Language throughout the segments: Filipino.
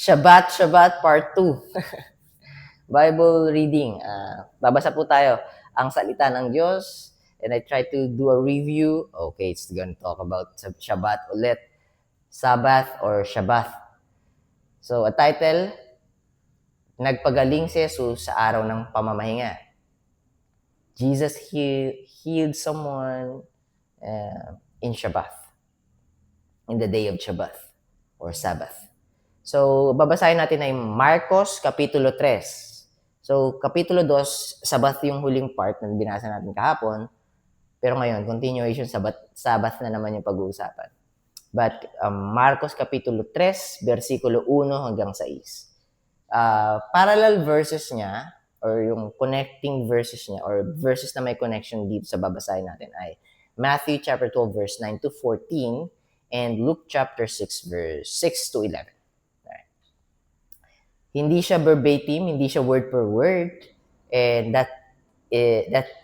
Shabbat Part 2. Bible reading. Babasa po tayo ang salita ng Diyos and I try to do a review. Okay, it's gonna talk about Shabbat ulit. Sabbath or Shabbat. So, a title, Nagpagaling si Jesus sa araw ng pamamahinga. Jesus healed someone in Shabbat. In the day of Shabbat or Sabbath. So, babasahin natin ay Marcos Kapitulo 3. So, Kapitulo 2, Sabat yung huling part na binasa natin kahapon. Pero ngayon, continuation, Sabat na naman yung pag-uusapan. But, Marcos Kapitulo 3, versikulo 1 hanggang 6. Parallel verses niya, or yung connecting verses niya, or verses na may connection dito sa babasahin natin ay Matthew chapter 12, verse 9 to 14, and Luke chapter 6, verse 6 to 11. Hindi siya verbatim, hindi siya word per word, and that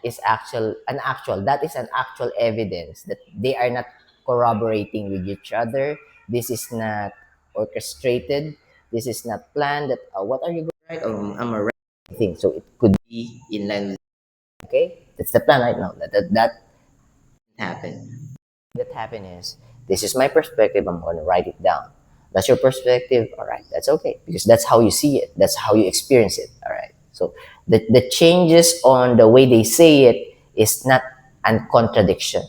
is an actual evidence that they are not corroborating with each other. This is not orchestrated. This is not planned. That what are you going to write? Or I'm a writing thing. So it could be in line with. Okay, that's the plan right now. That happened. That happened is this is my perspective. I'm going to write it down. That's your perspective. All right, that's okay because that's how you see it. That's how you experience it. All right. So the changes on the way they say it is not a contradiction.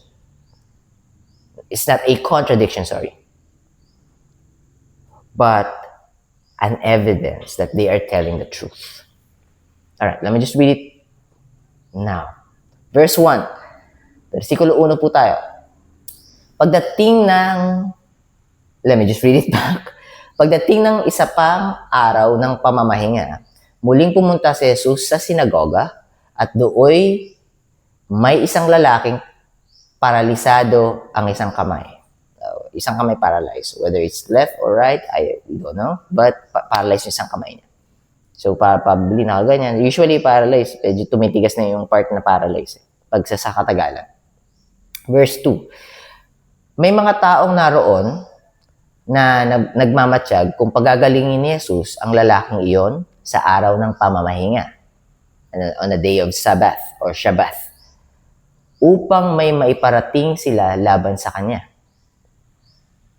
It's not a contradiction, sorry. But an evidence that they are telling the truth. All right, let me just read it now. Verse 1. Versikulo 1 po tayo. Let me just read it back. Pagdating ng isa pang araw ng pamamahinga, muling pumunta si Jesus sa sinagoga at dooy may isang lalaking paralisado ang isang kamay. Isang kamay paralyzed. Whether it's left or right, I don't know. But paralyzed yung isang kamay niya. So, probably nakaganyan. Usually, paralyzed. Medyo tumitigas na yung part na paralyzed. Pag sa katagalan. Verse 2. May mga taong naroon na nagmamatsyag kung pagagalingin ni Jesus ang lalaking iyon sa araw ng pamamahinga, on the day of Sabbath or Shabbat, upang may maiparating sila laban sa kanya.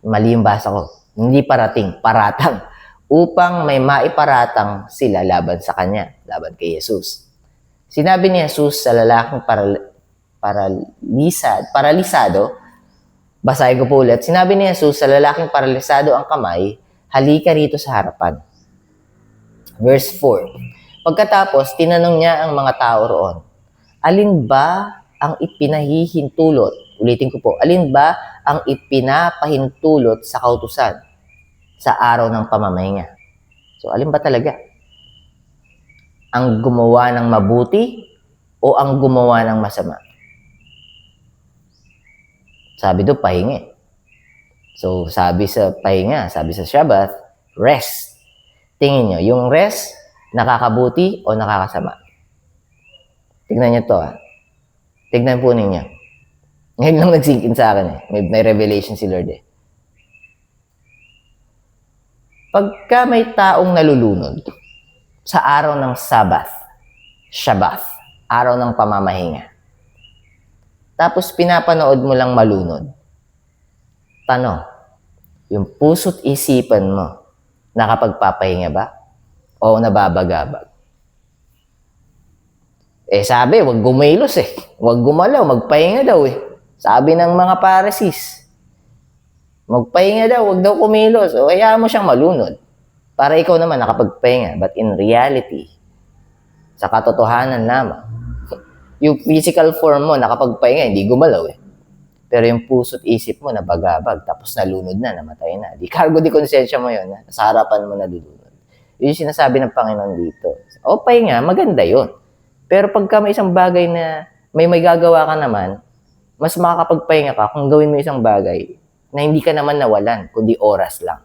Mali yung basa ko. Hindi parating, paratang. Upang may maiparatang sila laban sa kanya, laban kay Jesus. Sinabi ni Jesus sa lalaking paralisado, basahin ko po ulit. Sinabi ni Jesus sa lalaking paralisado ang kamay, halika rito sa harapan. Verse 4. Pagkatapos, tinanong niya ang mga tao roon, alin ba ang ipinahihintulot? Ulitin ko po, alin ba ang ipinapahintulot sa kautusan sa araw ng pamamahinga? So, alin ba talaga? Ang gumawa ng mabuti o ang gumawa ng masama? Sabi doon, pahinga. So, sabi sa pahinga, sabi sa Shabbat, rest. Tingin nyo, yung rest, nakakabuti o nakakasama? Tignan nyo to. Tignan po ninyo. Ngayon lang nag-sink in sa akin. May revelation si Lord . Pagka may taong nalulunod sa araw ng Sabbath, Shabbat, araw ng pamamahinga, tapos pinapanood mo lang malunod. Tanong, yung puso't isipan mo, nakapagpapahinga ba? O nababagabag? Sabi, wag gumilos . Wag gumalaw, magpahinga daw . Sabi ng mga Pharisees, magpahinga daw, wag daw kumilos. O hayaan mo siyang malunod. Para ikaw naman nakapagpahinga. But in reality, sa katotohanan lamang, yung physical form mo, nakapagpahinga, hindi gumalaw . Pero yung puso't isip mo, nabagabag, tapos nalunod na, namatay na. Di cargo di konsensya mo yun, sa harapan mo nalulunod. Yun yung sinasabi ng Panginoon dito. O, pahinga, maganda yun. Pero pagka may isang bagay na may gagawa ka naman, mas makakapagpahinga ka kung gawin mo isang bagay na hindi ka naman nawalan, kundi oras lang.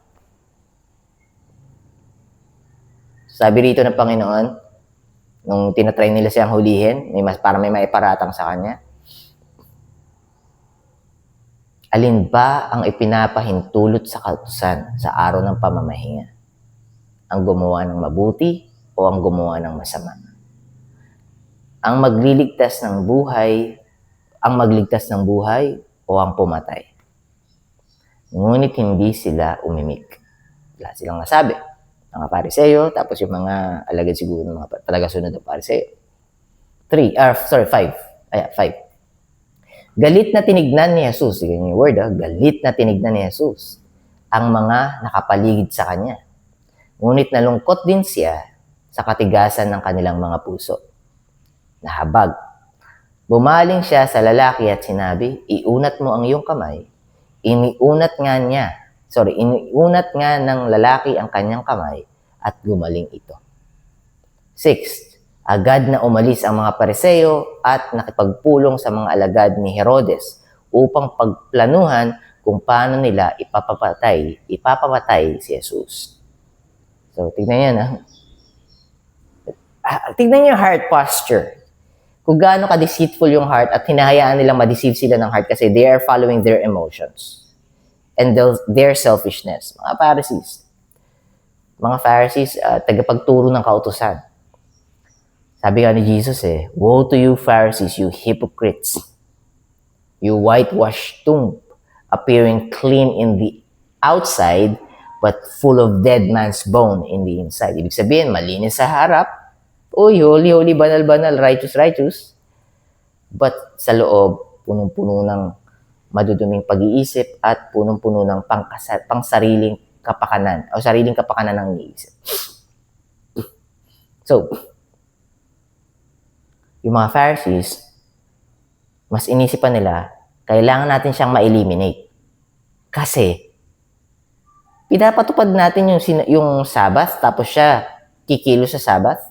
Sabi rito ng Panginoon, nung tinatry nila siyang hulihin, para may maiparatang sa kanya, alin ba ang ipinapahintulot sa kautusan sa araw ng pamamahinga? Ang gumawa ng mabuti o ang gumawa ng masama? Ang magligtas ng buhay o ang pumatay? Ngunit hindi sila umimik. Wala silang nasabi. Mga Pariseyo, tapos yung mga alagad siguro ng mga talaga-sunod ng Pariseyo. 5. Galit na tinignan ni Jesus, yun yung word, galit na tinignan ni Jesus ang mga nakapaligid sa kanya. Ngunit nalungkot din siya sa katigasan ng kanilang mga puso. Nahabag. Bumaling siya sa lalaki at sinabi, iunat mo ang iyong kamay. Iniunat nga ng lalaki ang kanyang kamay at gumaling ito. 6. Agad na umalis ang mga Pariseo at nakipagpulong sa mga alagad ni Herodes upang pagplanuhan kung paano nila ipapapatay si Jesus. So, tignan yan. Tignan yung heart posture. Kung gaano ka-deceitful yung heart at hinahayaan nilang ma-deceive sila ng heart kasi they are following their emotions and their selfishness. Mga Pharisees, tagapagturo ng kautusan. Sabi nga ni Jesus woe to you Pharisees, you hypocrites. You whitewash tomb, appearing clean in the outside, but full of dead man's bone in the inside. Ibig sabihin, malinis sa harap. Uy, holy, banal, righteous. But sa loob, punong-puno ng maduduming pag-iisip at punong-puno ng pangsariling kapakanan o sariling kapakanan ng iniisip. So, yung mga Pharisees, mas inisipan nila, kailangan natin siyang ma-eliminate. Kasi, pinapatupad natin yung Sabbath, tapos siya kikilo sa Sabbath,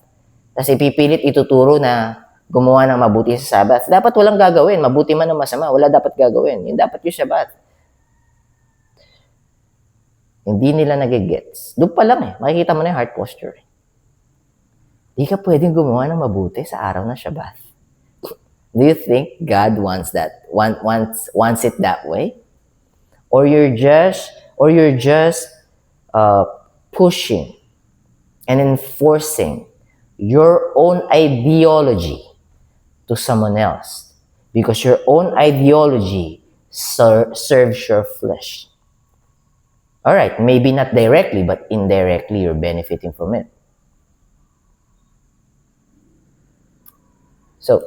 tapos ipipilit ituturo na gumawa ng mabuti sa Sabbath. Dapat walang gagawin, mabuti man o masama, wala dapat gagawin. Yung dapat yung Sabbath. Hindi nila nagigets. Doon pa lang makikita mo na yung heart posture. Di ka pwedeng gumawa ng mabuti sa araw ng Sabbath. Do you think God wants it that way? Or you're just pushing and enforcing your own ideology to someone else because your own ideology serves your flesh. All right, maybe not directly, but indirectly you're benefiting from it. So,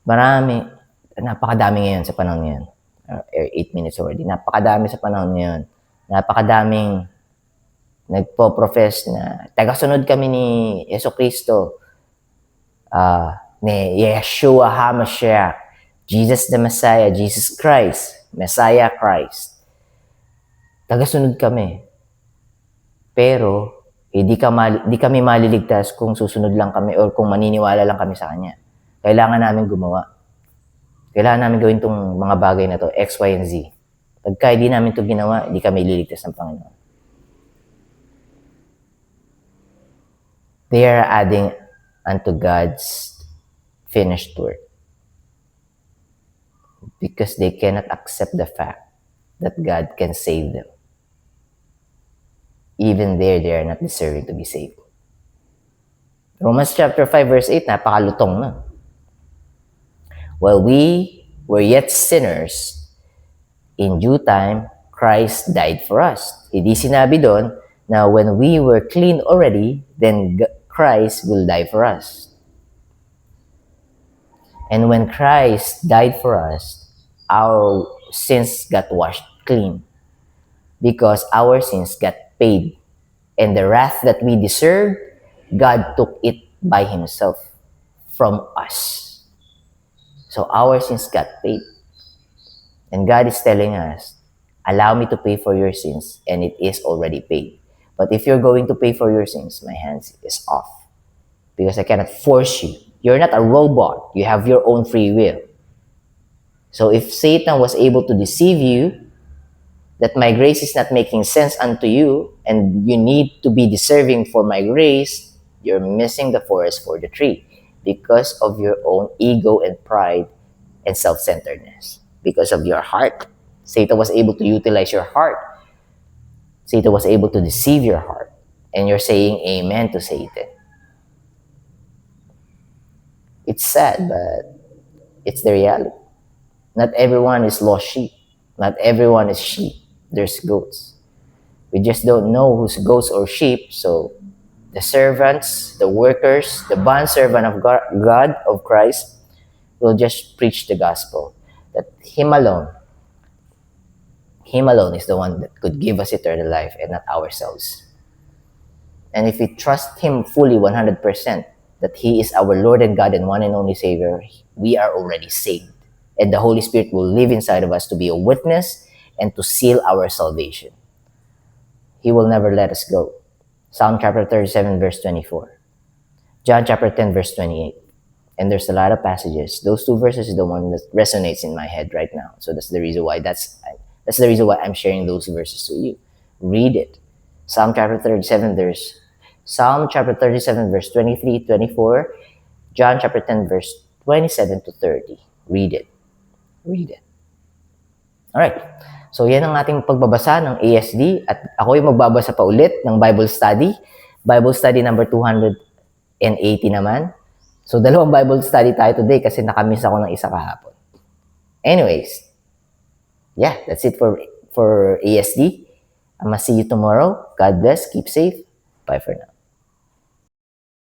napakadami ngayon sa panahon ngayon. 8 minutes already. Napakadami sa panahon ngayon. Napakadaming nagpo-profess na tagasunod kami ni Jesucristo, ni Yeshua HaMashiach, Jesus the Messiah, Jesus Christ, Messiah Christ. Tagasunod kami. Pero, di kami maliligtas kung susunod lang kami or kung maniniwala lang kami sa Kanya. Kailangan namin gumawa. Kailangan namin gawin itong mga bagay na to, X, Y, and Z. Pagka hindi namin ito ginawa, hindi kami liligtas ng Panginoon. They are adding unto God's finished work. Because they cannot accept the fact that God can save them. Even there, they are not deserving to be saved. Romans chapter 5 verse 8, napakalutong na. While we were yet sinners, in due time, Christ died for us. Hindi sinabi doon na when we were clean already, then Christ will die for us. And when Christ died for us, our sins got washed clean because our sins got paid. And the wrath that we deserved, God took it by Himself from us. So our sins got paid. And God is telling us, allow me to pay for your sins, and it is already paid. But if you're going to pay for your sins, my hands is off. Because I cannot force you. You're not a robot. You have your own free will. So if Satan was able to deceive you, that my grace is not making sense unto you, and you need to be deserving for my grace, you're missing the forest for the tree because of your own ego and pride and self-centeredness, because of your heart. Satan was able to utilize your heart. Satan was able to deceive your heart. And you're saying amen to Satan. It's sad, but it's the reality. Not everyone is lost sheep. Not everyone is sheep. There's goats. We just don't know who's goats or sheep. So the servants, the workers, the bondservant of God, of Christ, will just preach the gospel. That Him alone is the one that could give us eternal life and not ourselves. And if we trust Him fully 100%, that He is our Lord and God and one and only Savior, we are already saved. And the Holy Spirit will live inside of us to be a witness and to seal our salvation. He will never let us go. Psalm chapter 37, verse 24. John chapter 10, verse 28. And there's a lot of passages. Those two verses is the one that resonates in my head right now. So that's the reason why I'm sharing those verses to you. Read it. Psalm chapter 37, verse 23, 24. John chapter 10, verse 27 to 30. Read it. Read it. Alright. So yan ang ating pagbabasa ng ASD at ako yung magbabasa pa ulit ng Bible study. Bible study number 280 naman. So dalawang Bible study tayo today kasi nakamiss ako ng isa kahapon. Anyways, yeah, that's it for ASD. I'm gonna see you tomorrow. God bless. Keep safe. Bye for now.